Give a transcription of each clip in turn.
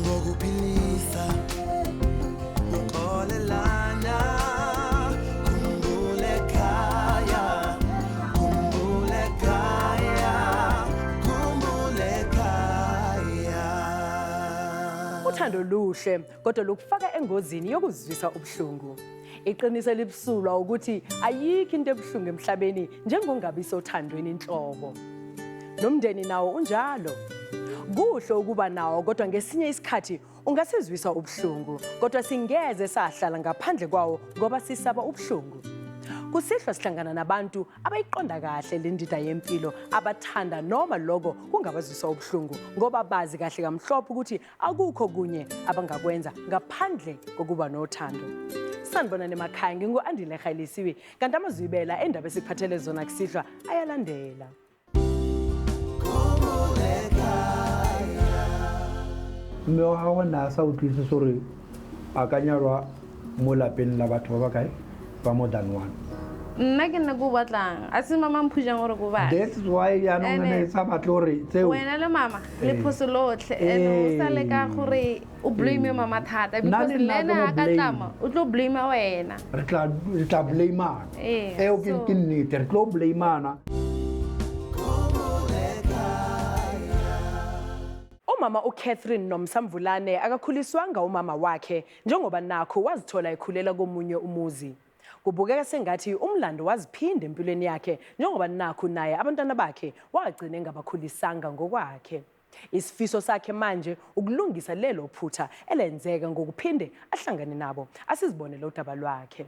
ngokuphilisa uxolelana khumbule ekhaya khumbule ekhaya khumbule ekhaya. Uthando luhle kodwa lokufaka engozini yokuzwisa ubuhlungu. Iqiniso libsulwa ukuthi ayikho into ebuhlungu emhlabeni njengongabisa othandweni inhlobo. Nomndeni nawo unjalo. Kuhle ukuba nawo kodwa ngesinye isikhathi ungasizwisa ubuhlungu kodwa singeze sahlala ngaphandle kwawo ngoba sisaba ubuhlungu. Kusihlwa sihlangana nabantu abayiqonda kahle le ndida yempilo abathanda noma lokho kungabazwisa ubuhlungu ngoba bazi kahle kamhlophe ukuthi akukho kunye abangakwenza ngaphandle kokuba nothando. Sanibonani emakhaya ngingu-Andile Khayelisiwe kanti amazwibela endaba esiphathele zona kusihlwa ayalandela. Mme wa gago na sa utlwise gore a ka nyalwa mo lapeng la batho ba ba kae ba more than one. Nna ke nna go batlang a se mama mphujang gore go batla. That's why yaanong ne sa batle gore tseo wena le mama le phosolotlhe ene o sa le ka gore o blame mama thata because lena a ka tlama o tlo blame wena. re tla blameana eo ke nnete re tlo blameana. Umama uCatherine Nomsamvulane akakhuliswanga umama wakhe njengoba nakho wazithola ekhulela komunye umuzi. Kubukeka sengathi umlando waziphinda empilweni yakhe njengoba nakho naye abantwana bakhe wagcina engabakhulisanga ngokwakhe. Isifiso sakhe manje ukulungisa lelo phutha elenzeka ngokuphinde ahlangane nabo. Asizibonele udaba lwakhe.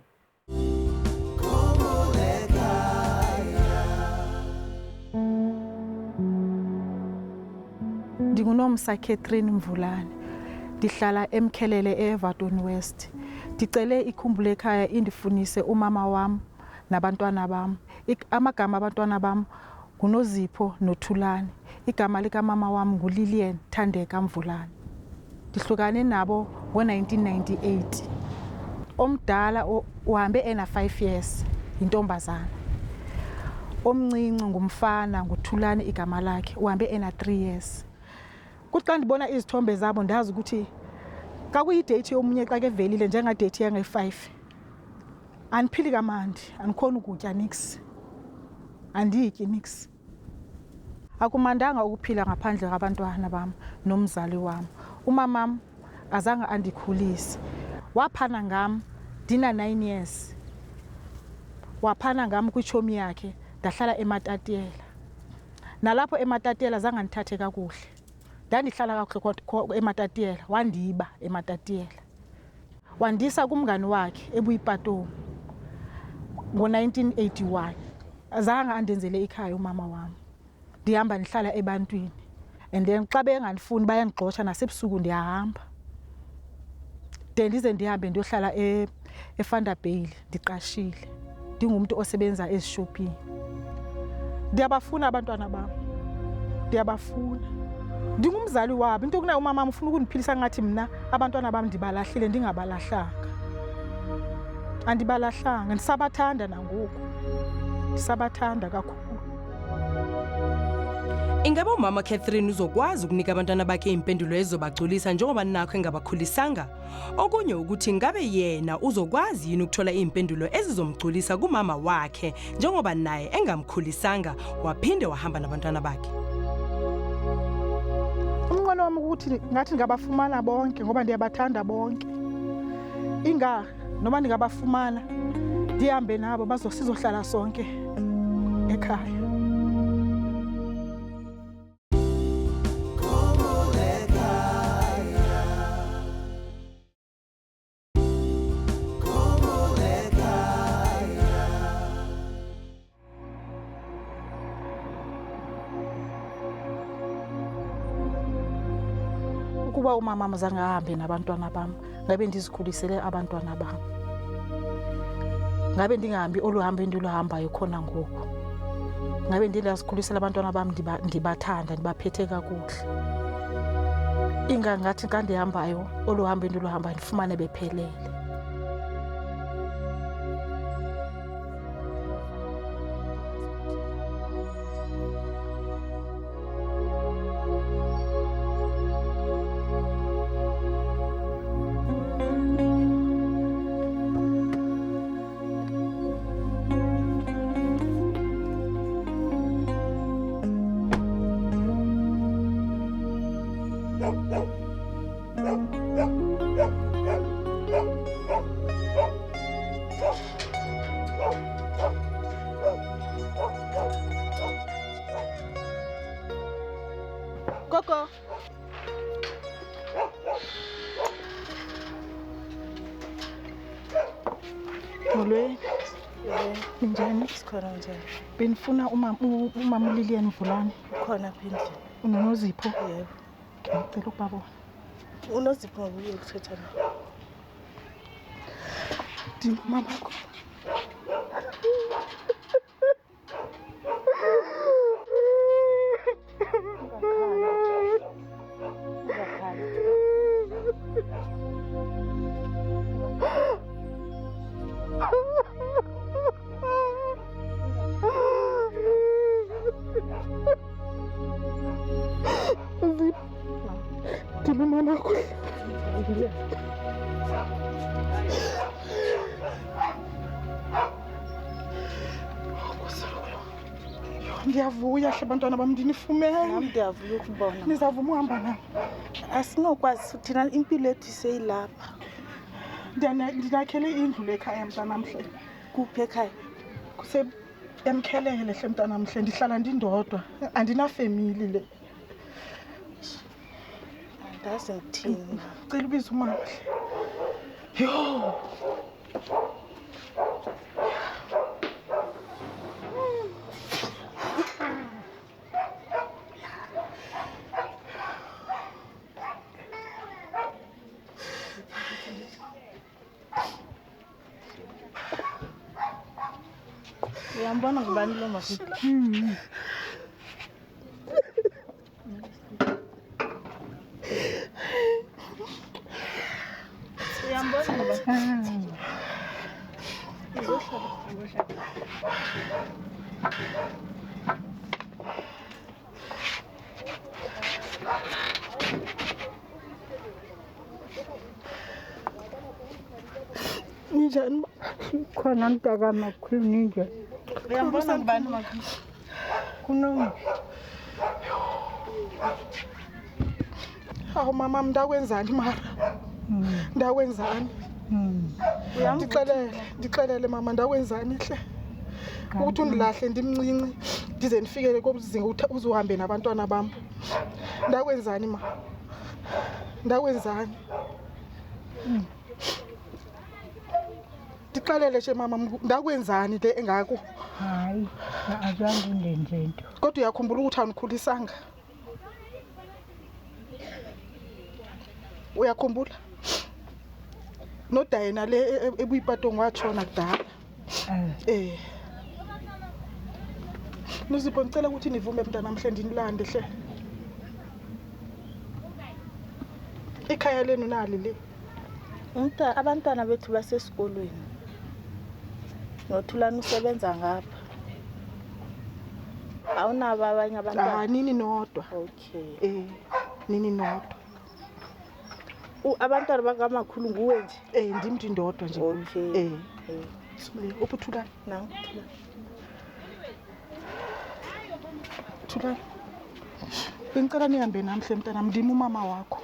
NdinguNomsa Catherine Mvulane. Ndihlala eMkhelele eEverton West. Ndicele ikhumbule ekhaya indifunise umama wam nabantwana bam. Amagama abantwana bam nguNozipho noThulane. Igama likamama wam nguLillian Thandeka Mvulane. Ndihlukane nabo ngo-1998. Omdala uhambe ena 5 years intombazana. Omncinci ngumfana nguThulane igama lakhe uhambe ena 3 years. Kuthi xa ndibona izithombe zabo ndazi ukuthi kakuyidate yomunye xa ke velile njengadate yange-5 andiphili kamandi andikhona ukutya nix andiyityi nix. Akumandanga ukuphila ngaphandle kwabantwana bam nomzali wam. Umamam azange andikhulise waphana ngam ndina 9 years. Waphana ngam kwitshomi yakhe ndahlala eMatatiyela. Nalapho eMatatiyela zange ndithathe kakuhle. Ndandihlala kakuhle eMatatiyela wandiba eMatatiyela. Wandisa kumngani wakhe eBuyipatong ngo-1981. Azange andenzele ikhaya umama wam. Ndihamba ndihlala ebantwini and then xa bengandifuni bayandigxosha nasebusuku ndiyahamba. De ndize ndihambe ndiyohlala eVanderbijl ndiqashile. Ndingumntu osebenza ezishophini. Ndiyabafuna abantwana bam. Ndiyabafuna. Ndingumzali wabo into kunayo umama ufuna ukundiphilisa ngathi mina abantwana bam ndibalahlile ndingabalahlanga. Andibalahlanga ndisabathanda nangoku. Ndisabathanda kakhulu. Ingabe umama Catherine uzokwazi ukunika abantwana bakhe impendulo ezobagculisa njengoba nakho engabakhulisanga? Okunye ukuthi ngabe yena uzokwazi yini ukuthola impendulo ezizomgculisa kumama wakhe njengoba naye engamkhulisanga waphinde wahamba nabantwana bakhe? Umnqweno wami ukuthi ngathi ngabafumana bonke ngoba ndiyabathanda bonke. Noma ndingabafumana ndihambe nabo sizohlala sonke ekhaya. Ukuba umama mzange ahambe nabantwana bam ngabe ndizikhulisele abantwana bam. Ngabe ndingahambi oluhambo endiluhambayo khona ngoku. Ngabe ndingazikhulisela abantwana bam ndibathanda ndibaphethe kakuhle. Ngathi xa ndihambayo oluhambo endiluhambayo ndifumane bephelele. Molweni. Ninjani? Sikhona njani? Benifuna umama Lilian Mvulane. Ukhona phindle. UnoZipho? Yebo. Ngicela ukubabona. UnoZipho ngobuye ukuthetha naye. Mama wakho. Mama wakho. Ndiyavuya hle bantwana bam ndinifumene. Nami ndiyavuya ukubona. Nizavuma uhamba nami. Asinokwazi thina impilo yethu iseyilapha. Ndinakhele indlu lekhaya mntanamhle. Kuphi ekhaya? Emkhelele hle mntanamhle ndihlala ndindodwa. Andinafamily le. Andazi ngithini. Cela ubize umama. Yo. Uyambona ngubani lo mafuthi? Uyambona ngubani? Ninjani? Khona mntaka makhulu ninjani? Uyambona ngubani makhulu? Kunomi. Hawu mama ndakwenzani mara? Ndakwenzani? Ndixelele mama ndakwenzani hle? Ukuthi undilahle ndimncinci ndize ndifikele kobuzinga uzuhambe nabantwana bam. Ndakwenzani ma? Ndakwenzani? Ndixelele nje mama ndakwenzani le engako? Hayi, azange undenze nto. Kodwa uyakhumbula ukuthi awunikhulisanga? Uyakhumbula? Nodayena le ebuyipatong watshona kudala. Nizipho ngicela ukuthi nivume mntanamhle ndinilande hle. Ikhaya lenu nali le. Abantwana bethu basesikolweni. Nothulani usebenza ngapha. Awunabo abanye abantwana? Nini nodwa. Okay. Nini nodwa. Abantwana bakamakhulu nguwe nje? Ndim ndindodwa nje. Okay. Uphethulani? Nangu. Thula. Bengicela nihambe namhle mntana mndimi umama wakho.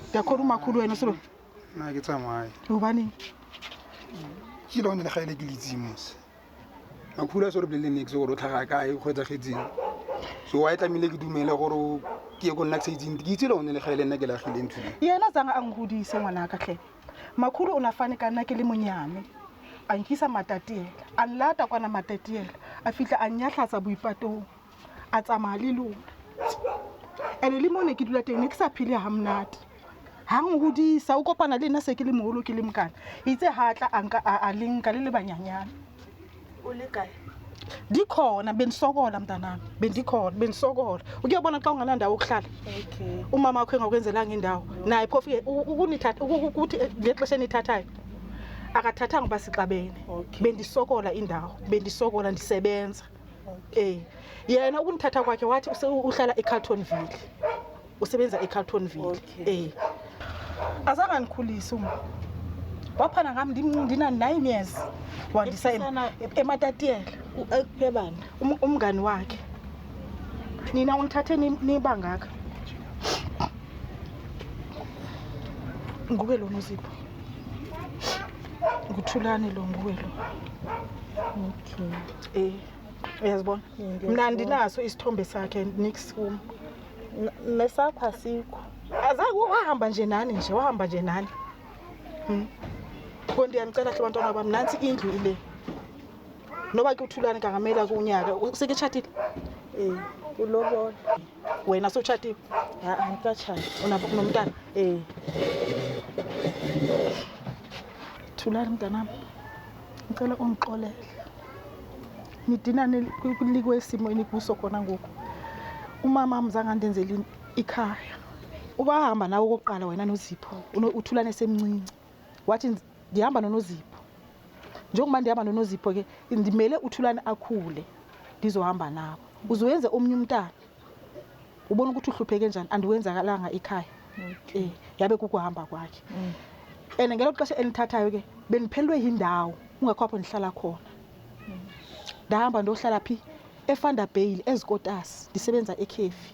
Ndiyakhona umakhulu wena solo. Na ke tsamaya. Ubani? Ke lo ne le gaile ke letsimos. Makhula so re blele next go ro tlhaga kae go etsa getseng. So wa etlamile ke dumele gore ke go nna tsitsing ke itse lo ne le gaile nna ke la gile nthuile. Yena zanga angihudise ngwana ka hle. Makhulu unafane ka nna ke le monyane. A nkisa matatiela. A nlata kwana matatiela. A fitla a nyahlatsa boipatong. A tsamaya le lona. Ene le mone ke dula teng ne ke sa phile ha mnate. Ha nghodisa o kopana le nna se ke le moholo ke le mokana. Itse ha tla anka a linka le banyanyana. O le kae? Dikhona benisokola mntanami. Benisokola. Ukuyobona xa ungananda ukuhlala. Okay. Umama wakho engakwenzelanga indawo. Naye phofu ukunithatha ukuthi ngexesha enithathayo. Akathathanga basixabene. Bendisokola indawo. Bendisokola ndisebenza. Yena ukunithatha kwakhe wathi uhlala eCarltonville. Usebenza eCarltonville. Azange ngikhulise uma. Waphana ngami ndina 9 years. Wandisa ematatiela. Ekubani? Umngani wakhe. Nina ungithathe nibangaka. Nguwe lo Nozipho. Nguthulani lo nguwe lo. Okay. Uyazibona? Mina ndinaso isithombe sakhe nix home. Nesapha sikho. Azange wahamba nje nani nje, wahamba nje nani. Ko ndiyanicela hle bantwana bam nansi indlu ile. Noba ke uthulane kangamela kunyaka seketshatile. Ulobola. Wena sotshatile. Angikatshali. Unapho kunomntana? Thulani mntanami. Ngicela ungixolele. Nidinane kulikwesimo enikuso khona ngoku. Umama mzange andenzele ikhaya. Ubahamba nawe okokuqala wena noZipho. Uthulane semncinci. Wathi ndihamba noNozipho. Njengoba ndihamba noNozipho ke ndimele uthulane akhule. Ndizohamba nawe. Uzoyenze omnye umntana. Ubona ukuthi uhlupheke njani andiwenzakalanga ekhaya. Yabe kukuhamba kwakhe. Ngelo xesha enithathayo ke beniphelwe yindawo ungakhapho ndihlala khona. Ndahamba ndohlala phi eVanderbijl eZikotas ndisebenza eKhefi.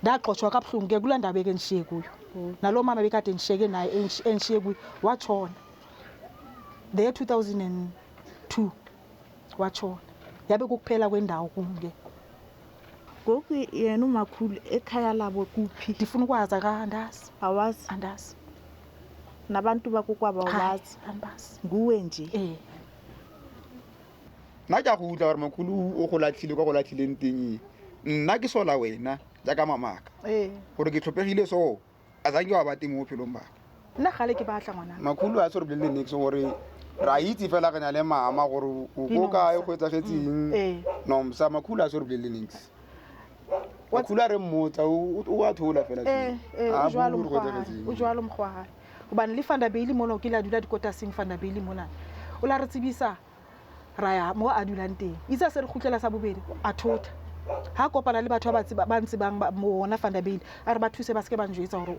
Ndagxothwa kabuhlungu ke kulaa ndawo ke ndishiye kuyo. Nalo mama bekade ndishiyeke naye endishiye kuyo watshona. The year 2002 watshona. Yabe kukuphela kwendawo kum ke. Ngoku yena umakhulu ekhaya labo kuphi? Ndifuna ukwazi akandazi. Awazi? Andazi. Nabantu bakokwabo awazi? Andazi. Nguwe nje? Nna ke a go utla gore makhulu o go latlhile kwa go latlhileng teng nna ke sola wena jaaka mamaka gore ke tlhophegile so a zanke wa ba teng mo bophelong baka. Nna gale ke batla ngwana. Makhulu a se re bolelele nex gore ra itse fela re na le mama gore o go kae go etsagetseng nomsa makhulu a se re bolelele nex. Makhulu a re mmotsa o a thola fela o jwalo mokgwa hobane le Vanderbijl mona ke la dula Dikotasing Vanderbijl mona o la re tsebisa ra ya mo a dulang teng itse se re khutlela sa bobedi a thotha ha kopana le batho ba ntsebang bona Vanderbijl a re ba thuse ba se ke ba njwetsa hore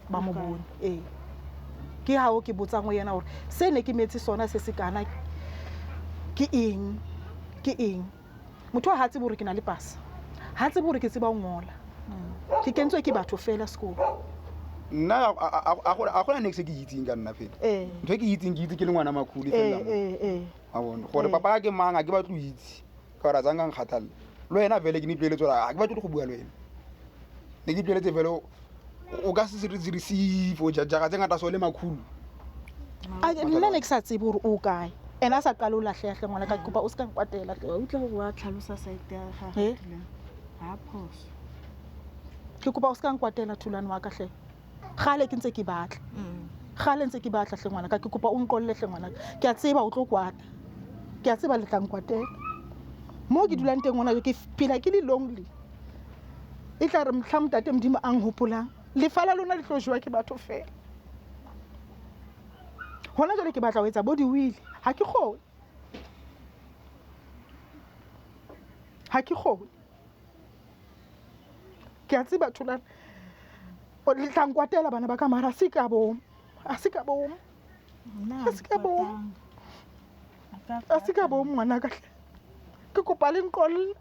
ba mo bone ke hao ke botsang o yena hore se ne ke metse sona se se kana ke eng motho ha tsebe hore ke na le pasa ha tsebe hore ke tseba o ngola ke kentswe ke batho fela sekolo. Nna a gona nex ke itseng ka nna fela ntho ke itseng ke itse ke le ngwana makhulu fela a bona gore papa ke mang a ke batlo itse ka ra zanga ngkhathala lo yena vele ke nipeletse ra a ke batlo go bua le wena ne ke peletse vele o ka se receive o jaga tse ngata so le makhulu nna ne ke sa tsebe hore o kae ena sa qala o lahlehle ngwana ka kopa o se ka nkwatela o utlwa go wa tlhalosa site ya gago ha phoso ke kopa o se ka nkwatela thulane wa ka hle gale ke ntse ke batla gale ntse ke batla hle ngwana ka ke kopa o nqolle hle ngwana ke a tseba o tlo kwata ke a tseba le tla nkwatela mo ke dulang teng ngwana ke phela ke le lonely e tla re mtlha mtate modimo a nghopolang le fala lona le tlojwa ke batho fela hona jale ke batla ho etsa body wheel ha ke kgone ke a tseba thulane o le tla nkwatela bana ba ka mara a se ka bom ngwana ka hle ke kopa le nqolle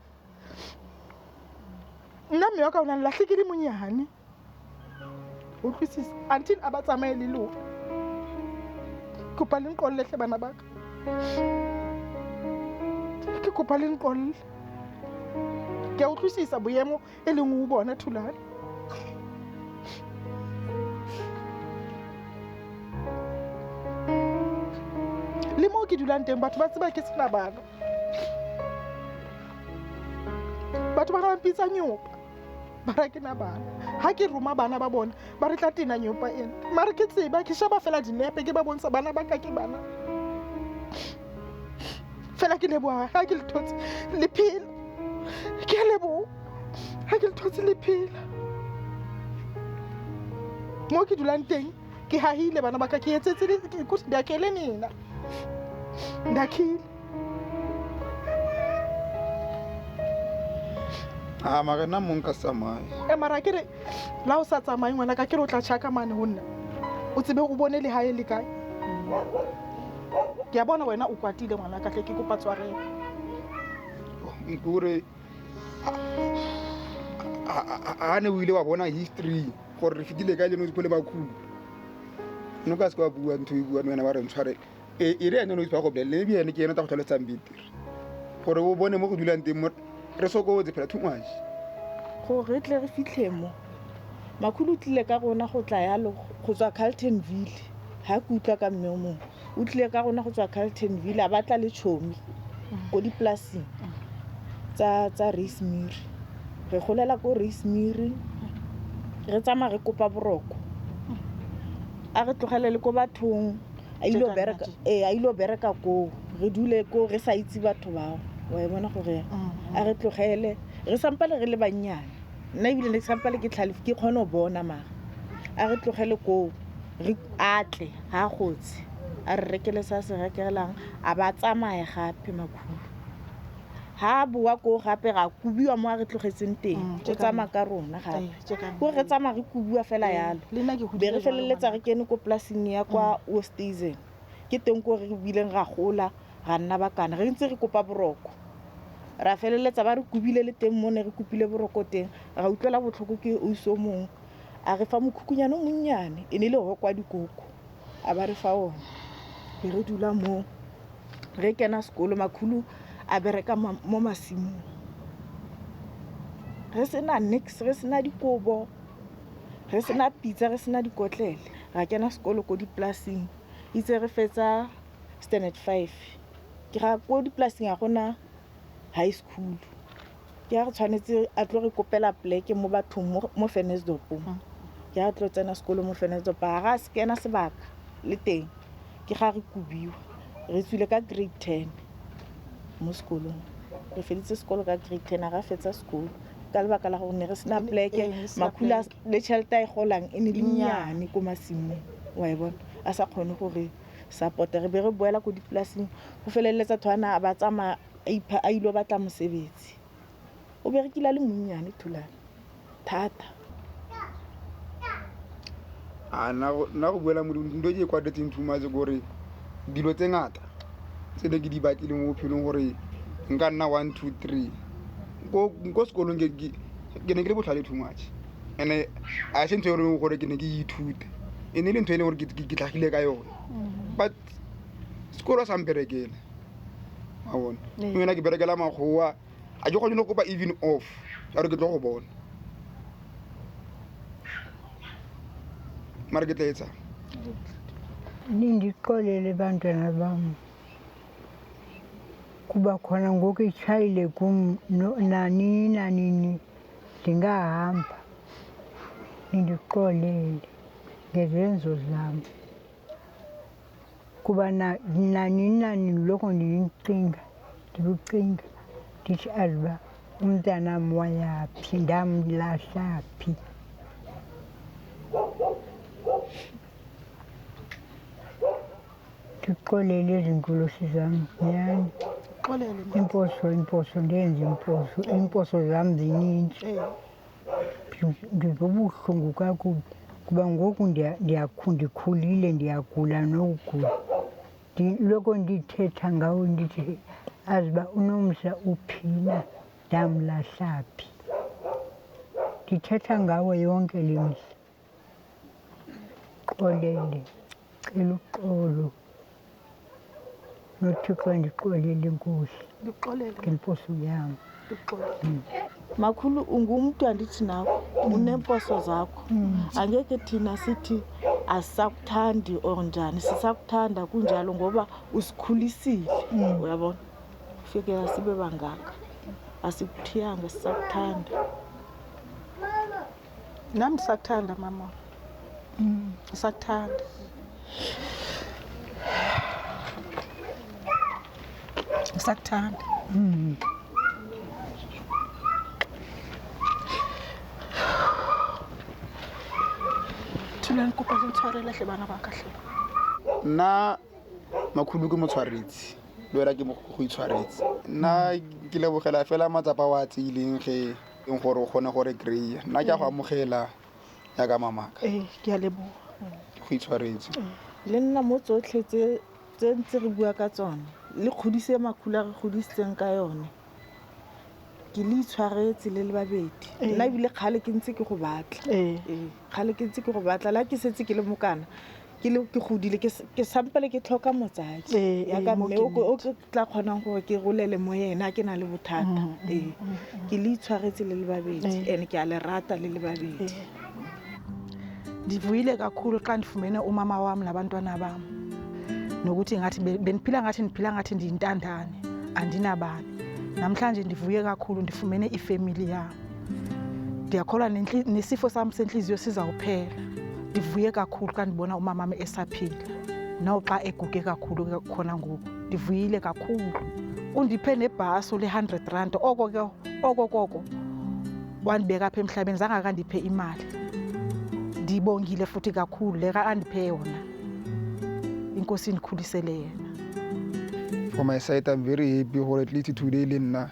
nna mme wa ka o na lahle ke di monyane o tlisisa until a ba tsamaye le lona kopa le nqolle hle bana ba ka ke kopa le nqolle ke a utlwisisa boemo e leng o bona thulane le mo ke dulang teng batho ba tseba ke sena bana batho ba ga mpitsa nyopa ba ra ke na bana ha ke roma bana ba bona ba re tla tena nyopa ena mara ke tseba ke shaba fela dinepe ke ba bontsha bana ba ka ke bana fela ke leboha ha ke le thotse le phela ke leboha ha ke le thotse le phela mo ke dulang teng ke hahile bana ba ka ke etsetse ke kuthi ndakele nina ndakile mara nna mo nka tsamaye mara ke re la o sa tsamaye ngwana ka ke re o tla tšhaka mane ho nna o tsebe o bone le hae le kae ke a bona wena o kwatile ngwana ka tle ke kopa tswarelo nkore a ne o ile wa bona history gore re fitile ka leno le bakhulu no ka se kwa bua ntho e bua wena ba re ntshware e re ene no itse go bolele le ene ke ene ta go tlhaletsang bitiri gore o bone mo go dulang teng mo re sokotse phela too much gore tle re fitlhe mo Makhulu o tlile ka rona go tla yalo go tswa Carltonville ha ke utlwa ka mme o mongwe o tlile ka rona go tswa Carltonville a batla le tšhomi ko dipolaseng tsa Rosemary re golela ko Rosemary re tsamaya re kopa boroko a re tlogele le ko bathong a ilo bereka ko re dule ko re sa itse batho bao wa e bona gore a re tlogele re sampale re le bannyane nna ebile ne ke sampale ke tlhalefe ke kgone go bona mara a re tlogele ko re atle ha gotse a re rekele sa se rekelang a ba tsamaya gape Makhulu ha boa ko gape ga kubiwa mo a re tlogetseng teng go tsamaya ka rona gape ko re tsamaya re kubiwa fela yalo be re feleletsa re kene ko polaseng ya kwa Oosthuizen ke teng ko re bileng ga gola ga nna bakana re ntse re kopa boroko ra feleletsa ba re kubile le teng mo ne re kupile boroko teng ra utlwela botlhoko ke oiso mong a re fa mokhukunyane o monnyane e ne le go kwa dikoko a ba re fa ona be re dula mo re kena sekolo Makhulu a bereka mo masimong re sena nix re sena dikobo re sena pizza re sena dikotlele ra kena sekolo ko dipolaseng itse re fetsa standard 5 ke ga ko dipolaseng ya gona high school ke ga re tshwanetse a tlo re kopela pleke mo bathong mo Ventersdorp ke ga tlo tsena sekolo mo Ventersdorp ga se kena sebaka le teng ke ga re kubiwa re tswile ka grade 10 mo sekolong re feditse sekolo ka grade 10 ga fetsa sekolo ka lebaka la gore ne re sena pleke Makhulu le tšhelete a e golang e ne le nnyane ko masimong wa e bona a sa kgone gore support re be re boela ko dipolaseng go feleletsa thwana a ba tsamaya a ilo batla mosebetsi o berekile le monnyane thulana thata nna go buela modimo ke kwatetseng thumatse gore dilo tse ngata tse ne ke di batlile mo bophelong gore nka nna 1 2 3 ko sekolong ke ne ke le botlhale too much and-e a se ntho e leng gore ke ne ke ithute e ne le ntho e leng gore ke tlhagile ka yone but sekolo sa mperekele a bona yona ke berekela makgowa a ke kgone go kopa even off a re ke tlo go bona mara ke tla etsa nindixolele bantwana bam kuba khona ngoku itshayile kum nanini ndingahamba nindixolele ngezenzo zam kuba nanini loko ndilucinga ndithi aziba umntanam wayaphi ndamlahla phi ndixolele ezinkulusi zam nyhani imposo ndenze imposo zam zininzi ndizobuhlungu kakubi kuba ngoku ndikhulile ndiyagula nokugula loko ndithetha ngawo ndithi aziba uNomsa uphina ndamlahla phi ndithetha ngawo yonke le mihla xolele cela uxolo nothixo ndixolele nkosi ngemposo yam Makhulu ungumntu andithi nawe unemposo zakho angeke thina sithi asisakuthandi or njani sisakuthanda kunjalo ngoba usikhulisile uyabona kufikela sibe bangaka asikuthiyanga sisakuthanda nami ndisakuthanda mama ndisakuthanda ndisakuthanda thulane kopa go ntshwarela hle bana ba ka hle nna Makhulu ke motshwaretsi le wena ke go itshwaretse nna ke lebogela fela matsapa wa tseileng ge eng gore o kgone gore kry-a nna ke a go amogela ya ka mamaka ke a leboga go itshwaretse le nna mo tsotlhe tse ntse re bua ka tsone le kgodise Makhulu a re godisitseng ka yone ke le itshwaretse le le babedi nna ebile kgale ke ntse ke go batla kgale ke ntse ke go batla la ke setse ke le mokana ke godile ke sampele ke tlhoka motsadi ya ka mme o tla kgonang gore ke rolele mo yena ke na le bothata ke le itshwaretse le le babedi and ke a le rata le le babedi Ndivuyile kakhulu xa ndifumene umama wam nabantwana bam. Nokuthi ngathi beniphila ngathi ndiyintandane, andinabani. Namhlanje ndivuye kakhulu ndifumene ifemily yam. Ndiyakholwa nesifo sam senhliziyo sizawuphela. Ndivuye kakhulu xa ndibona umama wam esaphila. Noxa eguge kakhulu khona ngoku. Ndivuyile kakhulu. Undiphe nebhaso le-R100. Oko wandibeka apha emhlabeni zange akandiphe imali. Ndibongile futhi kakhulu leka andiphe yona. Inkosi indikhulisele yena. For my side, I'm very happy for at least today le nna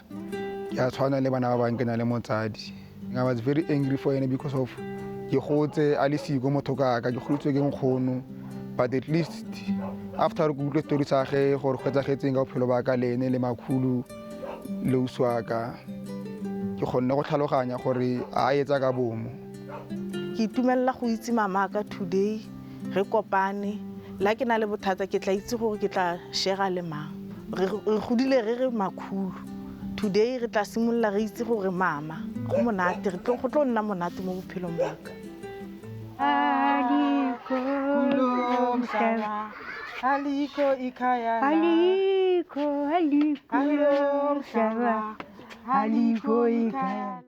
ke a tshwana le bana ba bang ke na le motsadi. I was very angry for him because of ke gotse a le siko motho ka ke golutswe ke nkgono. But at least after go utlwe story tsa ge gore kgetsagetseng ka bophelo ba ka le ene le makhulu le uswaka ke kgonne go tlhaloganya gore a etsa ka bomo. Ke itumella go itse mama ka today re kopane la ke na le bothata ke tla itse gore ke tla share le mang. Re godile re makhulu. Today re tla simolla re itse gore mama go monate re tlo nna monate mo bophelong ba ka. Aliko ikhaya. Aliko ikhaya.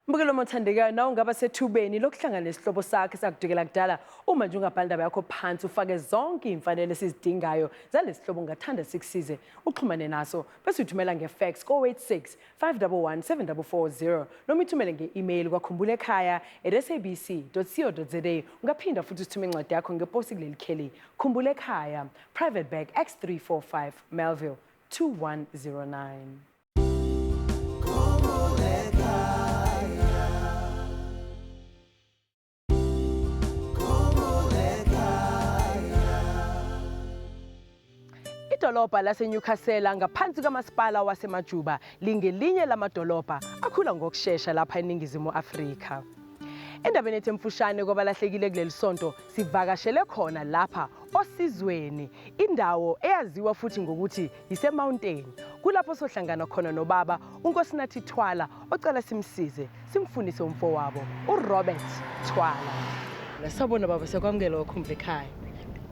Mbukelo mothandekayo nawe ungaba sethubeni lokuhlangana nesihlobo sakhe sakudukela kudala uma nje ungabhala indaba yakho phansi ufake zonke imfanele esizidingayo zalesihlobo ungathanda sikusize uxhumane naso bese uthumela ngefax ko-86 511 7440 noma ithumele nge-email kwakhumbulekhaya@sabc.co.za. Ungaphinda futhi usithume incwadi yakho ngeposi kuleli kheli Khumbulekhaya, Private Bag X345 Melville 2109. Idolobha laseNewcastle ngaphansi kamasipala wasemajuba lingelinye lamadolobha akhula ngokusheshsha lapha eningizimu Afrika. Endabeni ethu emfushane kwabalahlekile kuleli sonto sivakashele khona lapha Osizweni, indawo eyaziwa futhi ngokuthi yiseMountain. Kulapho sohlangana khona nobaba uNkosinathi Thwala ocela simsize simfundise umfowabo uRobert Thwala. Lesabona baba sekwamukela Khumbulekhaya.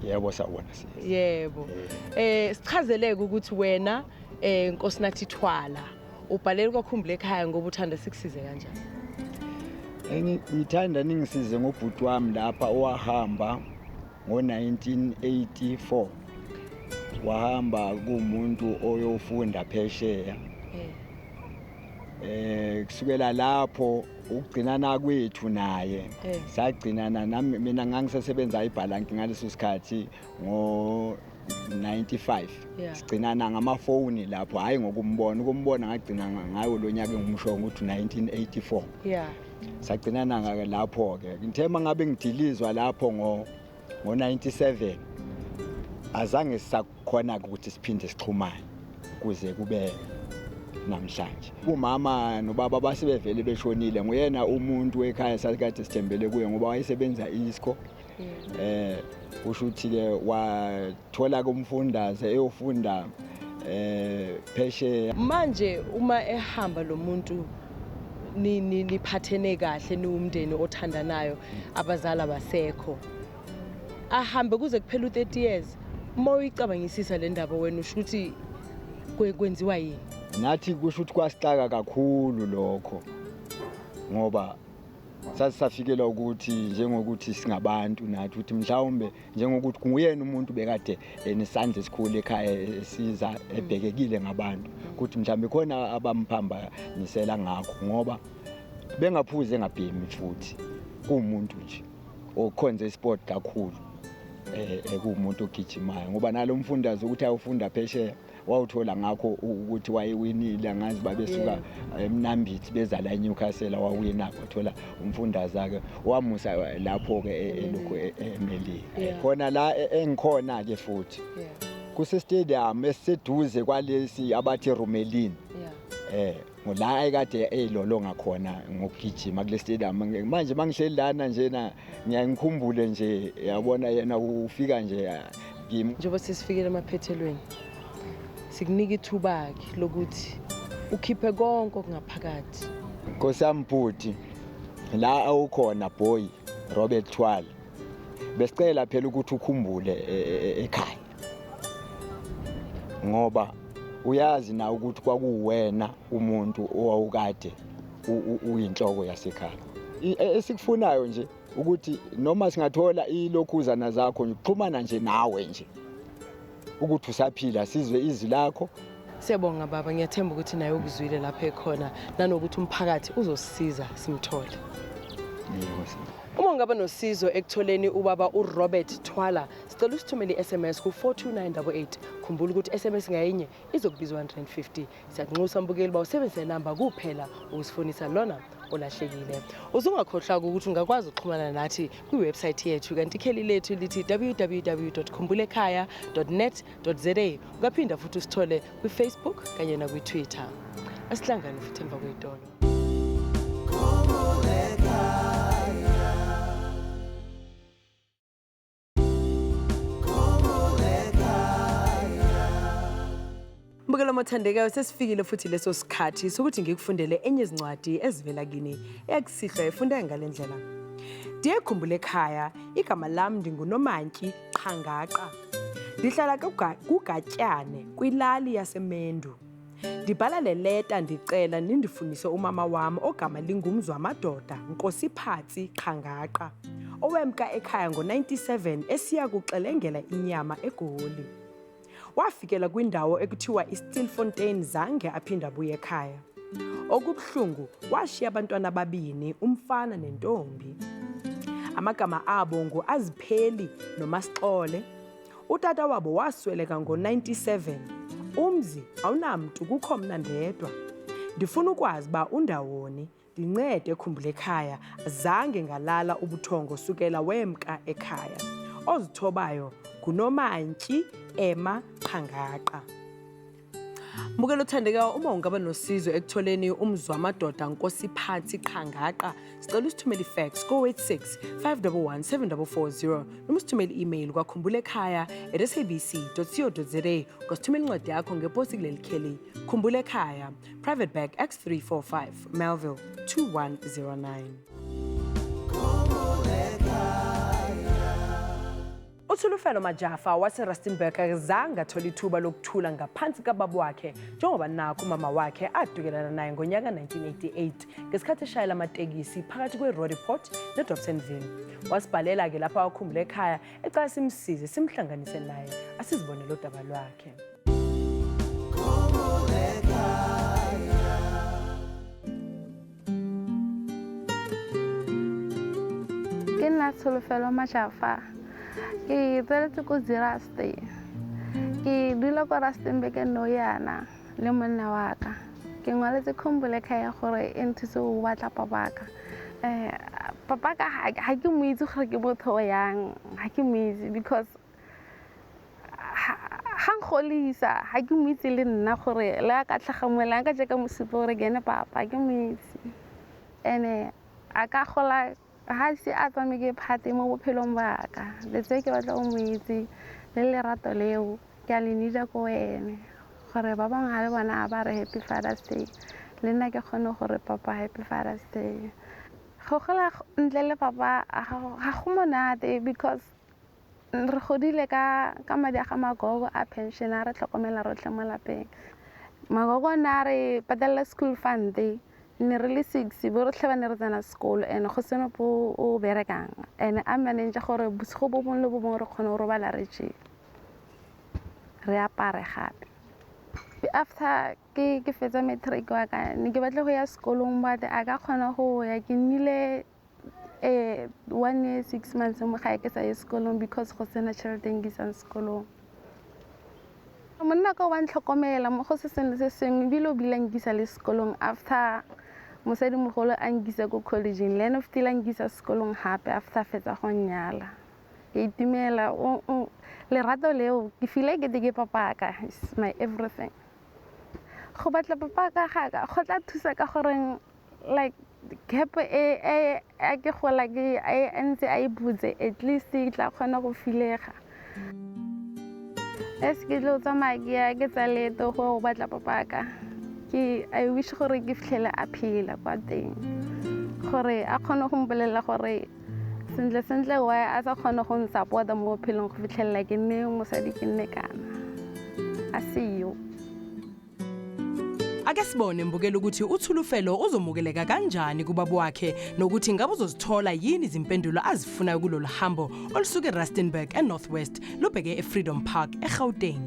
Yebo sawona sisi. Yebo. Sichazeleke ukuthi wena Nkosinathi Thwala ubhalele kwaKhumbulekhaya ngoba uthanda sikusize kanjani? Ngithanda ningisize ngobhuti wami lapha owahamba ngo1984. Wahamba kumuntu oyofunda phesheya. Kusukela lapho ukugcinana kwethu naye sagcinana nami mina ngangisebenza iBhalanki ngaleso sikhathi ngo95 sigcinana ngamafoni lapho hayi ngokumbona ngagcina ngayo lo nyaka engumsho ukuthi 1984 sagcinana lapho ke ngithema ngabe ngidilizwa lapho ngo97 azange sakhona ukuthi siphinde sixhumane kuze kube namhlanje. Umama nobaba basebevele beshonile nguyena umuntu ekhaya sasikade sithembele kuye ngoba wayesebenza iSco. Usho ukuthi ke wathola kumfundaze eyofunda phesheya. Manje uma ehamba lo muntu niphathene kahle niwumndeni othandanayo abazali abasekho ahambe kuze kuphela u30 years uma uyicabangisisa le ndaba wena usho ukuthi kwenziwa yini? Nathi kusho ukuthi kwasixaka kakhulu lokho ngoba safikela ukuthi njengokuthi singabantu nathi ukuthi mhlawumbe njengokuthi kuyena umuntu bekade nesandla esikhulu ekhaya esiza ebhekekile ngabantu ukuthi mhlawumbe khona abamphamba nisela ngakho ngoba bengaphuze ngabhemi futhi kuumuntu nje okhonze isport kakhulu kuumuntu ogijimayo ngoba nalo mfundazi ukuthi ayofunda phesheya wawuthola ngakho ukuthi wayewinile ngazi babesuka eMnambithi beza la eNewcastle wawina wathola umfundazi ake wamusa lapho ke elokho eMelika khona la engikhona ke futhi kuse stadium esiseduze kwalesi abathi Rumelin ngola ayikade elolonga khona ngokugijima kule stadium manje mangihleli lana nje ngiyangikhumbule nje yabona yena ufika nje njengoba sesifikele emaphethelweni sikunika ithuba lokuthi ukhiphe konke okungaphakathi Nkosi yami bhuti, la awukhona boy Robert Twala. Besicela phela ukuthi ukhumbule ekhaya. Ngoba uyazi na ukuthi kwakuwena umuntu owawukade uyinhloko yasekhaya. Esikufunayo nje ukuthi noma singathola ilokhuzana zakho ukuxhumana nje nawe nje ukuthi usaphila sizwe izwi lakho. Siyabonga baba, ngiyathemba ukuthi naye ukuzwile lapha ekhona nanokuthi umphakathi uzosisiza simthole. Uma ungaba nosizo ekutholeni ubaba uRobert Twala, sicela usithumele i-SMS ku42988. Khumbula ukuthi i-SMS ngayinye izokubizwa 150. Siyanxusa mbukeli ba usebenzise inamba kuphela ukusifonisa lona olahlekile. Uzungakhohlwa ukuthi ungakwazi ukuxhumana nathi kwiwebsite yethu kanti ikheli lethu lithi www.khumbulekaya.net.za. Ungaphinda futhi usithole kwiFacebook kanye na kwiTwitter. Asihlangane futhi emva kwedolo. Mbukelo mothandekayo, sesifikile futhi leso sikhathi sokuthi ngikufundele enye izincwadi ezivela kini eyakusihlwa efunda ngalendlela. Ndiye Khumbulekaya, igama lami ndinguNomantyi Qhangaqa. Ndihlala kuGatyane kwilali yaseMendu. Ndibhala le leta ndicela nindifundise umama wami ogama lingumzwamadoda Nkosiphatsi Qhangaqa, owemka ekhaya ngo-97 esiya kuxelengela inyama eGoli. Wafikela kwindawo ekuthiwa iStilfontein zange aphinda abuye ekhaya. Okubuhlungu washiya abantwana ababini, umfana nentombi. Amagama abo nguAzipheli noMasixole. Utata wabo wasweleka ngo-97. Umzi awunamntu, kukho mna ndedwa. Ndifuna ukwazi ba undawoni, ndincede Khumbulekaya. Zange ngalala ubuthongo sukela wemka ekhaya. Ozithobayo nguNomantyi Emma Qhangaqa. Mbukelo othandekayo, uma ungaba nosizo ekutholeni umzwamadoda Nkosiphatsi Qhangaqa, sicela usithumele ifax ko-86 511 7440 noma usithumele i-email kwa.khumbulekaya@sabc.co.za. Ngasithumela incwadi yakho ngeposi kuleli kheli, Khumbulekaya, Private Bag X345, Melville 2109. uThulufelo Majafa waseRustenburg akazange athola ithuba lokuthula ngaphansi kababa wakhe njengoba nakho umama wakhe adukelana naye ngonyaka 1988 ngesikhathi eshayela amatekisi phakathi kweRoodeport neDobsonville. Wasibhalela ke lapha Khumbulekaya ecela simsize simhlanganise naye asizibonele udaba lwakhe. Ke nna Thulufelo Majafa. Ke tsweletse ko Zeraste. Ke dula ko Rustenburg Noyana le monna wa ka. Ke ngwaletse Khumbulekaya gore e nthuse go batla papaka. Papa ka ha ke mo itse gore ke motho yang, ha ke mo itse because ha ngolisa ha ke mo itse le nna gore le ka tlhagamela ka jeka mosupo gore ke ene papa ke mo itse. Ene a ka gola ha se a tsameke phate mo bophelong ba ka. Letse ke batla o mo itse le lerato leo ke a le nida ko ene gore ba bang ha le bona ba re happy Father's Day. Le nna ke kgone gore papa happy Father's Day. Go gola ntle le papa ha go monate because re godile ka madi a ga magogo a pension a re tlhokomela rotlhe mo lapeng. Magogo na re patela school fund ne re le 6 bo rotlhe ba ne re tsena sekolo ene go seno po o berekang ene a manage gore bosigo bo bongwe le bo bongwe re kgone go robala re tse re apare gape. After ke fetsa matric wa ka ne ke batla go ya sekolong but a ka kgona go ya ke nnile 1 year 6 months mo ga ke sa ye sekolong because go sena tšhelete ngisa sekolong. Monna ka wa ntlhokomela mo go se sengwe bilo bilang ngisa le sekolong after mosadi mogolo a ngisa ko college le ene fitila ngisa sekolong hape after fetsa go nyala. Ke itumela le rato leo ke feel like ke papa ka is my everything. Go batla papa ka ga go tla thusa ka gore like gap e ke go like e ntse a ibutse at least e tla kgona go filega. Es ke tlo tsamaya ke tsa leto go batla papa ka I wish gore ke fitlhele a phela kwa teng gore a kgone go mpolelela gore sentle why a sa kgone go nsupporta mo bophelong go fitlhelela ke nne mosadi ke nne kana a siyo. Ake sibone mbukela ukuthi uThulufelo uzomukeleka kanjani kubaba wakhe nokuthi ngabe uzozithola yini izimpendulo azifunayo kulolu hambo olusuka eRustenburg eNorthwest lubheke eFreedom Park eGauteng.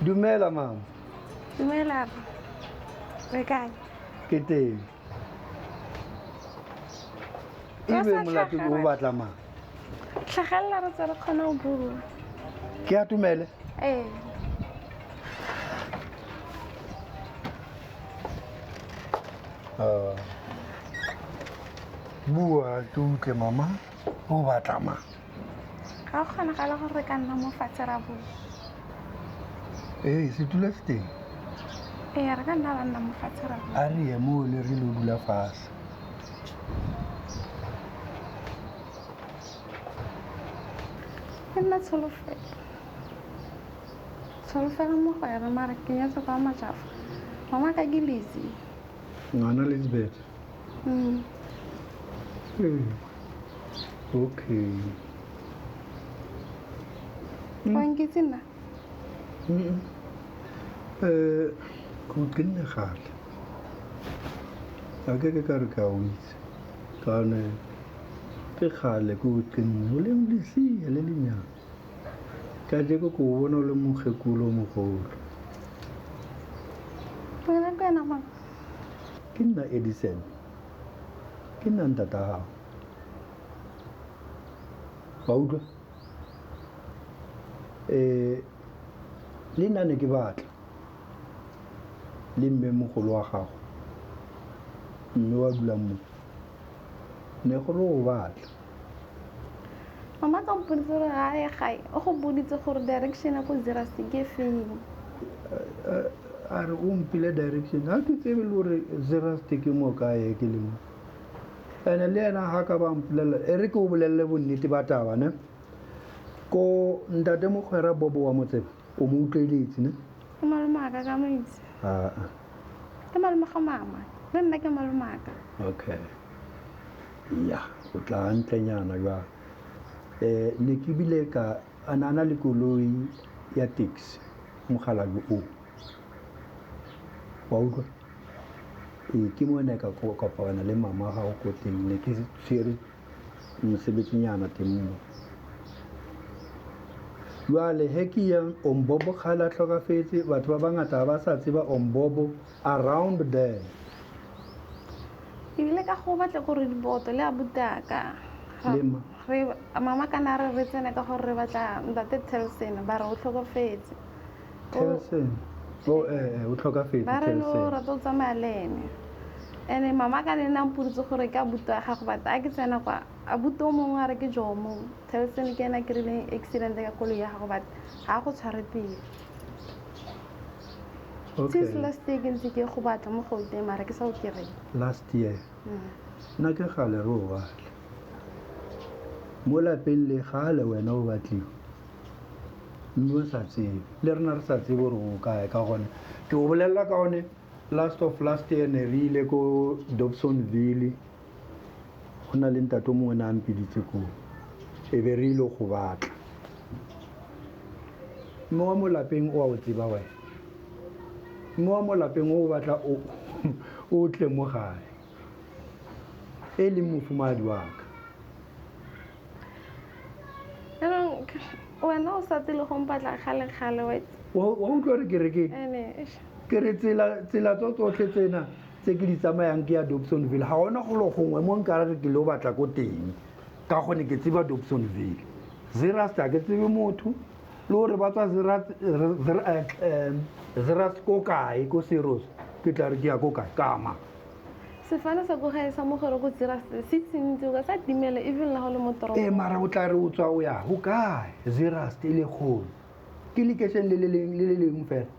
Dumela mama. Dumela. Re kae? Ke teng. Ebe molato o batla mang? Tlhagella re tsere khona o bua. Ke a Tumele? Bua ke utlwe mama, o batla mang? Ga o kgonagala gore re ka nna mo fatshe ra bua. Se dula se teng. Re ka nna mo fatshe ra bua. A re ye mo le re lo dula fatshe. Nna Tsholofelo mo go ere mara ke nyatsa kwa Majafa. Mama ka ke busy. Ngwana Elizabeth. Okay. Wa nkitse nna? Go tenne gale. A ke ka re ka o itse. Ka ne ke gale go tenne o le mlisi le lenyana. Ka je go bona le mogekulo mogolo. Wena ka na mama. Ke nna Edison. Ke nna ntata hao. Ba utlwa? Le nna ne ke batla le mme mogolo wa gago mme wa dula mo ne gore o batla mama ka mpoditse gore ga e gae o go boditse gore direction ya go dira se ke feng a re o mpile direction ha ke tsebe le gore Zerasti ke mo kae ke le mo ene le ena ha ka ba mpolela e re ke o bolelle bonnete ba taba ne ko ntate mogwera Bobo wa Motsebe o mo utlweletse ne ke malomaka ka moitse ke malomaka mama le nna ke malomaka okay ya o tla ntlenyana jwa ne ke bile ka anana le koloi ya taxi mogala o wa utlwa ke mone ka kopana le mama ga o ko teng ne ke tshwere mosebetsinyana teng mo jwale he ke yang Ombobo kgala tlhokafetse batho ba bangata ba sa tseba Ombobo around there ile ka go batla gore diboto le abutaka mama kana re tsena ka gore re batla ntate Telsen ba re o tlhokafetse Telsen o tlhokafetse ba re no ra to tsamaya lene ene mama ka nna mputse gore ka buta ga go batla a ke tsena kwa a buto mongwe a re ke jomo Telsen ke ena ke rile accident ka koloi ya go batla ga go tshware pele since last year ke ntse ke go batla mo Gauteng mara ke sa o kry last year nna ke gale ro batla mo lapeng le gale wena o batliwa mme o sa tsebe le rena re sa tsebe gore o kae ka gone ke o bolelela ka gone last of last year ne re ile ko Dobsonville go na le ntate o mongwe ne a mpiditse koo e be re ile go batla mme wa mo lapeng o a o tseba wena mme wa mo lapeng o batla o tle mo gae e leng mofumadi wa ka wena o sa tsile go mpatla kgale wa utlwa re ke re tsela tsotlhe tsena tse ke di tsamayang ke ya Dobsonville ga gona go lo gongwe mo nkara re ke le o batla ko teng ka gone ke tseba Dobsonville Zeerust a ke tsebe motho le gore ba tswa Zeerust ko kae ko Ceros ke tla re ke ya ko kae kama sefane sa go gae sa mogore go Zeerust se tsentse o ka sa dimele even la go le mo toropong mara o tla re o tswa o ya go kae Zeerust e le kgolo ke lekešeng le le leng fela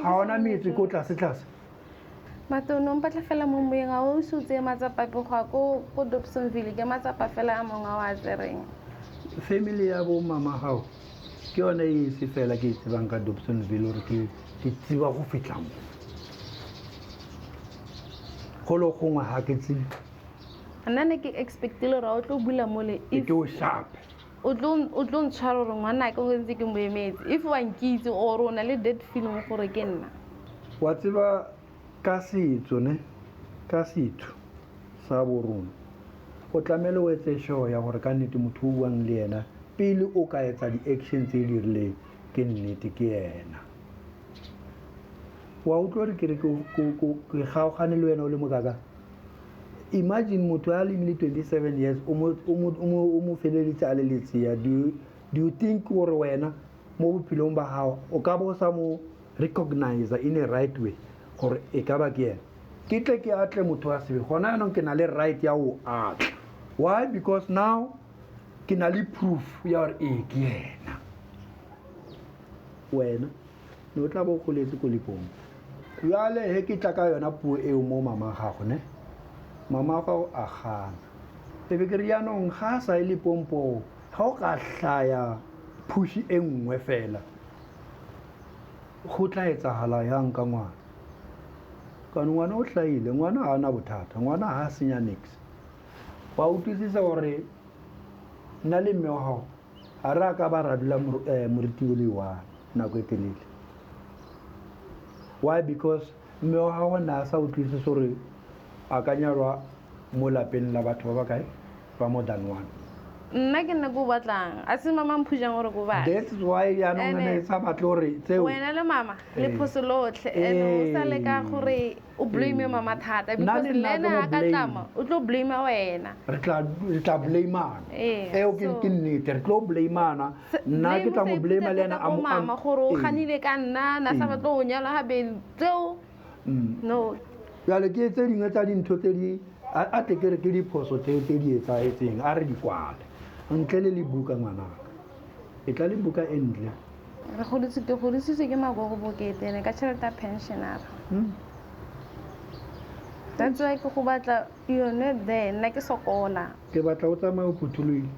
ga ona metse ko tlase matono mpatla fela mo moyeng a o se o tseye matsapa pe go ya ko Dobsonville ke matsapa fela a mangwe a o a tsereng family ya bo mama gago ke yone e se fela ke e tsebang ka Dobsonville gore ke tseba go fitlha mo golo gongwe ga ke tsebe nna ne ke expectile gore o tlo bula mole ke o sharp o tlo ntshwara gore ngwana ke go ntse ke mo emetse if wa nkitse or o na le dead feeling gore ke nna wa tseba ka setso sa borona o tlamele o etse sure ya gore ka nnete motho o buang le yena pele o ka etsa di-action tse di rileng ke nnete ke yena wa utlwa re ke kgaogane le wena o le mokaka imagine motho a lemile 27 years o mo feleleditse a le letseya do you think gore wena mo bophelong ba gago o ka bo sa mo recognize in a right way gore e ka ba ke yena ke tle ke atle motho a sebe gona yanong ke na le right ya o atla why because now ke na le proof ya gore e ke yena wena ne o tla bo goletse ko Lepompo jale he ke tla ka yona puo eo mo mama gago ne mama gago a gana e be ke re yanong ga sa e Lepompo ga o ka hlaya phushi e nngwe fela go tla etsagala yang ka ngwana kane ngwana o hlaile ngwana ga ana bothata ngwana ga senya nix wa utlwisisa gore nna le mme wa gago ga re a ka ba radula moriti o le one nako e telele why because mme wa gago na a sa utlwisisa gore a ka nyalwa mo lapeng la batho ba ba kae ba more than one nna ke nna ko batlang a se mama mphujang gore ko batla that's why yanong ne sa batle gore tseo wena le mama le phoso lotlhe ene o sa leka gore o blame mama thata because lena a ka tlama o tlo blame wena re tla blameana eo ke nnete re tlo blameana nna ke tla mo blame lena a mama gore o ganile ka nna na sa batlo go nyala habedi tseo no jale ke tse dingwe tsa dintho tse di a tekere ke diphoso tse di etsaetseng a re di kwale ntle le buka ngwanaka e tla le buka e ntle re godisitswe ke magogo boketene ka tšhelete ya pensionara that's why ke go batla yone there nna ke sokola ke batla o tsamaya o phutholoile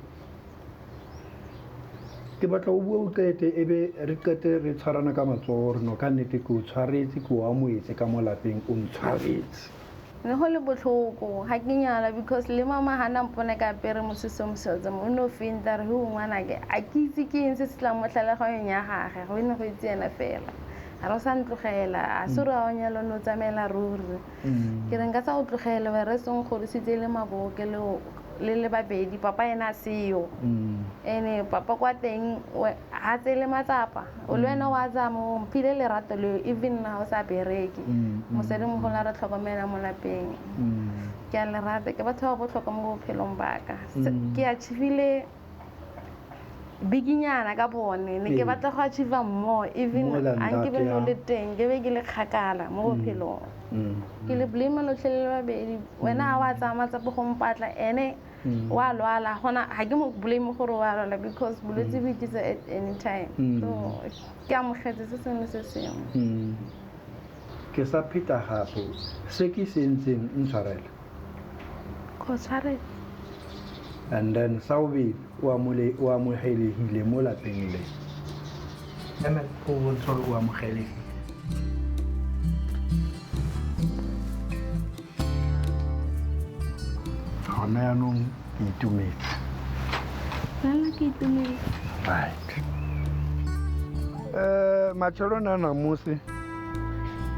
ke batla o bua o qete e be re qete re tshwarana ka matsogo re no ka nnete ke o tshwaretse ke o amoetse ka mo lapeng o ntshwaretse ne go le botlhoko ga ke nyala because le mama ga na mpone ka apere mosese o moseltsa mo o ne o fenta re go ngwanake a ke itse ke eng se se tlang mo tlhaloganyong ya gage go ne go itse ena fela ga re sa ntlogela a se re a o nyalo ne o tsamaela ruri ke re nka sa go tlogela ba re seng godisitse le maboke le babedi papa ena a seyo ene papa kwa teng ga tsele matsapa o le wena wa tsama o mphile lerato leo even na o sa bereke mosadi mogolo a re tlhokomela mo lapeng ke a lerata ke batho ba botlhokwa mo bophelong baka ke achievile biginyana ka bone ne ke batla go achieve more even a nke be no le teng ke be ke le kgakala mo bophelong ke le blame lotlhe le babedi wena a wa tsama tsapo go mpatla ene wa lwala gona ga ke mo blame gore wa lwala because bolwetse bo ikitsa at any time so ke amogetse se sengwe se sengwe ke sa pheta gape se ke se ntseng ntshwarela go tshwarela and then sa bobedi o amogelegile mo lapeng le ene o bontsha gore o amogelegile. Gona yaanong ke itumetse. Nna ke itumetse. Right. Matsheloni a namusi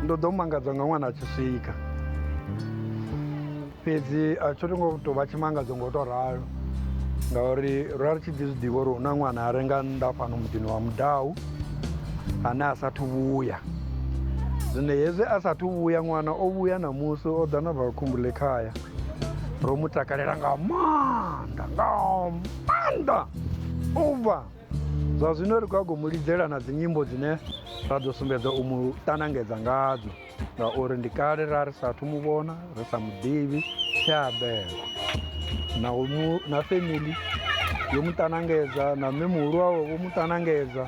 ndo ḓo mangadzwa nga ṅwana a tshi swika, fhedzi a tsho ngo tou vha tshimangadzo ngo tou ralo ngauri ro ri tshi ḓi zwi ḓivha uri hu na ṅwana a renga nnḓa fhano muḓini wa Mudau ane a sathu vhuya. Zwino hezwi a sathu vhuya ṅwana o vhuya namusi o ḓa na bva Khumbule khaya, ro mu takalela nga maanḓa over. Zwa zwino ri khou mu lidzela na dzinyimbo dzine ra ḓo sumbedza u mu ṱanangedza ngadzo ngauri ndi kale ra ri sathu mu vhona ri sa mu ḓivhi tshe a beba, na family yo mu ṱanangedza na mme muhulu wawe vho mu ṱanangedza.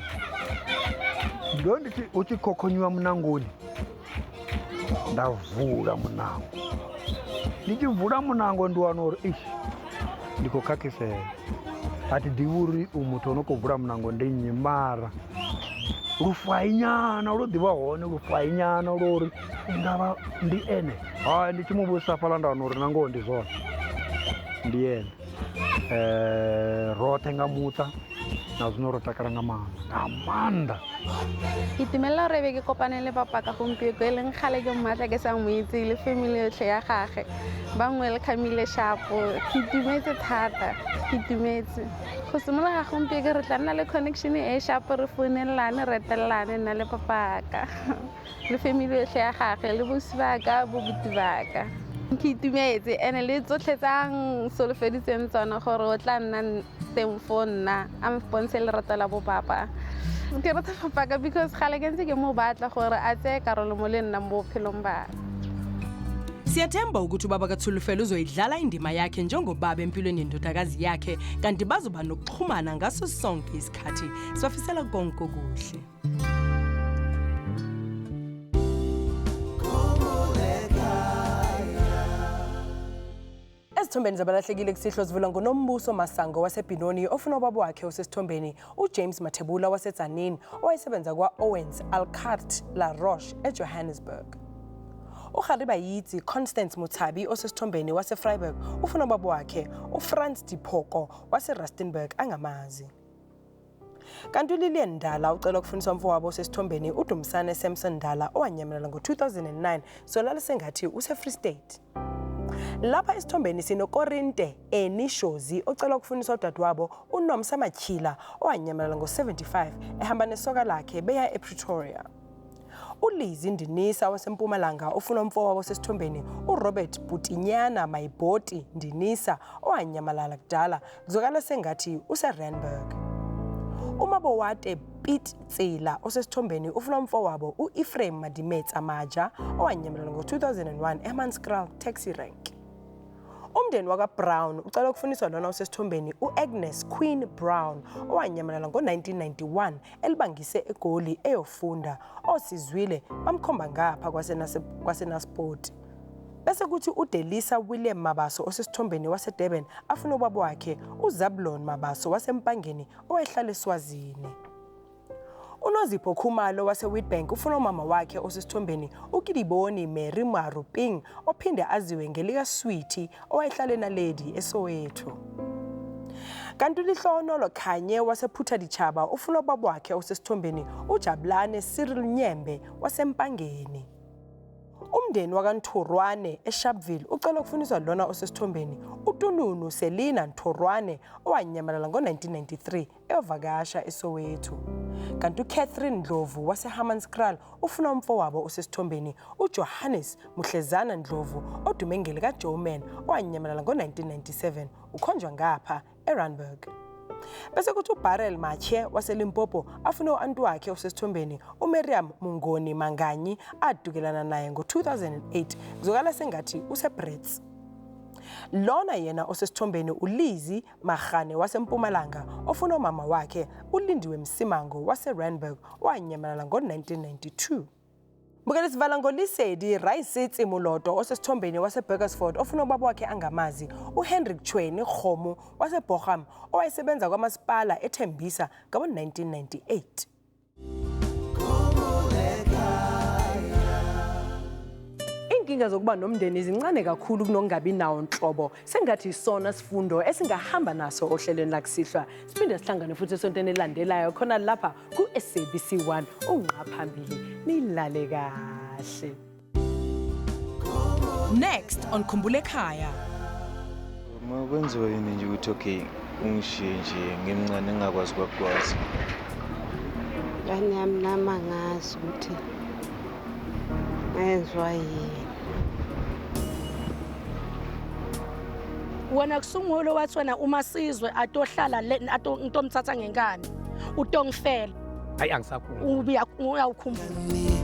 Ndo ndi u tshi khokhonyiwa munangoni nda vula munango, ndi tshi vula munango ndi wana uri ish ndi khou khakhisea, a thi ḓivhi uri u muthu o no khou vula munango ndi nnyi, mara lufai nyana lwo ḓivha hone, lufai nyana lwo uri ngavha ndi ene. Hai, ndi tshi mu vhudzisa fhaḽa nda wana uri na ngoho ndi zwone ndi ene. Roṱhe nga muṱa na zwino ro takala nga maanḓa. Ke itumelela gore be ke kopane le papa ka gompieno e leng gale ke mmatla ke sa mo itse le family yotlhe ya gage ba welcome-ile shapo. Ke itumetse thata, ke itumetse go simolola ga gompieno ke re tla nna le connection e shapo, re founelelane re etelelane nna le papa ka le family yotlhe ya gage le bosi ba ka bobuti ba ka. Ke itumetse ene le tsotlhe tsang solofeditseng tsona gore o tla nna teng fo nna a mpontshe lerato la bo papa. Ke rata papa ka because gale ke ntse ke mo batla gore a tseye karolo mo le nna mo bophelong ba. Siyathemba ukuthi ubaba kaThulufelo uzoyidlala indima yakhe njengobaba empilweni yendodakazi yakhe, kanti bazoba nokuxhumana ngaso sonke isikhathi. Sibafisela konke okuhle. Esithombeni zabalahlekile kusihlo sivula ngoNombuso Masango waseBinoni ofuna ubaba wakhe osesithombeni uJames Mathebula waseTzaneen owayesebenza kwa-Owens Alcart La Roche eJohannesburg. uGariba Yitsi Constance Muthabi osesithombeni waseVryburg ufuna ubaba wakhe uFrans Dipoko waseRustenburg angamazi. Kanti uLilian Ndala ucela ukufundisa umfowabo osesithombeni uDumsane Samson Ndala owanyamelela ngo-2009 solala sengathi useFree State. Lapha esithombeni sinoKorinte Enishozi ocela ukufundisa udadewabo uNomsa Matyhila owanyamelela ngo-75 ehamba nesoka lakhe beya ePretoria. uLizzy Ndinisa waseMpumalanga ufuna umfowabo osesithombeni uRobert Butinyana Mayibhoti Ndinisa owanyamalala kudala kuzokala sengathi useRandburg. uMabowate Pete Tsila osesithombeni ufuna umfowabo uEphraim Madimetsa Maja owanyamelela ngo-2001 eHammanskraal Taxi Rank. Umndeni wakaBrown ucela ukufundiswa lona osesithombeni uAgnes Queen Brown owanyamelela ngo-1991 elibangise eGoli eyofunda osizwile bamkhomba ngapha kwaseNaspoti. Bese kuthi uDelisa William Mabaso osesithombeni waseDurban afuna ubaba wakhe uZabulon Mabaso wasempangeni owayehlala eSwazini. uNozipho Khumalo waseWitbank ufuna umama wakhe osesithombeni uKidiboni Mary Maruping ophinde aziwe ngelika Sweetie owayehlala eNaledi eSoweto. Kanti uLihlono Lokhanye wasePhuta Ditshaba ufuna ubaba wakhe osesithombeni uJabulane Cyril Nyembe wasempangeni. Umndeni wakaNthorwane eSharpeville ucela ukufundiswa lona osesithombeni uTununu Selina Nthorwane owanyamelela ngo-1993 eyovakasha eSoweto. Kanti uCatherine Ndlovu waseHammanskraal ufuna umfowabo osesithombeni uJohannes Muhlezana Ndlovu odume ngelika Joeman owanyamelela ngo-1997 ukhonjwa ngapha eRandburg. Bese kuthi uBarrel Mathe waseLimpopo afuna u-anti wakhe osesithombeni uMiriam Mungoni Manganyi adukelana naye ngo-2008 kuzokala sengathi useBrits. Lona yena osesithombeni uLizzy Magane waseMpumalanga ofuna umama wakhe uLindiwe Msimango waseRandburg owanyamelela ngo-1992. Bukele sivala ngoLisedi Raisitsi Muloto osesithombeni waseBurgersford ofuna ubaba wakhe angamazi uHendrik Chweni Khomo waseBochum owayesebenza kwamasipala eThembisa ngo-1998. izinkinga zokuba nomndeni zincane kakhulu kunokungabi nawo nhlobo. Sengathi isona sifundo esingahamba naso ohlelweni lakusihlwa. Siphinde sihlangane futhi esontweni elandelayo khona lapha ku-SABC1 unqa phambili. Nilale kahle. Next on Khumbula Ekhaya. Makwenziwa yini nje ukuthi okay ungishiye nje ngimncane ngingakwazi ukwazi. Ngane yami nama ngazi ukuthi ayenzwa yini. Wena kusungolo wathi wena uma sizwe atohlala into omthatha ngenkani utongifela hayi angisakhuluma uyawukhumbula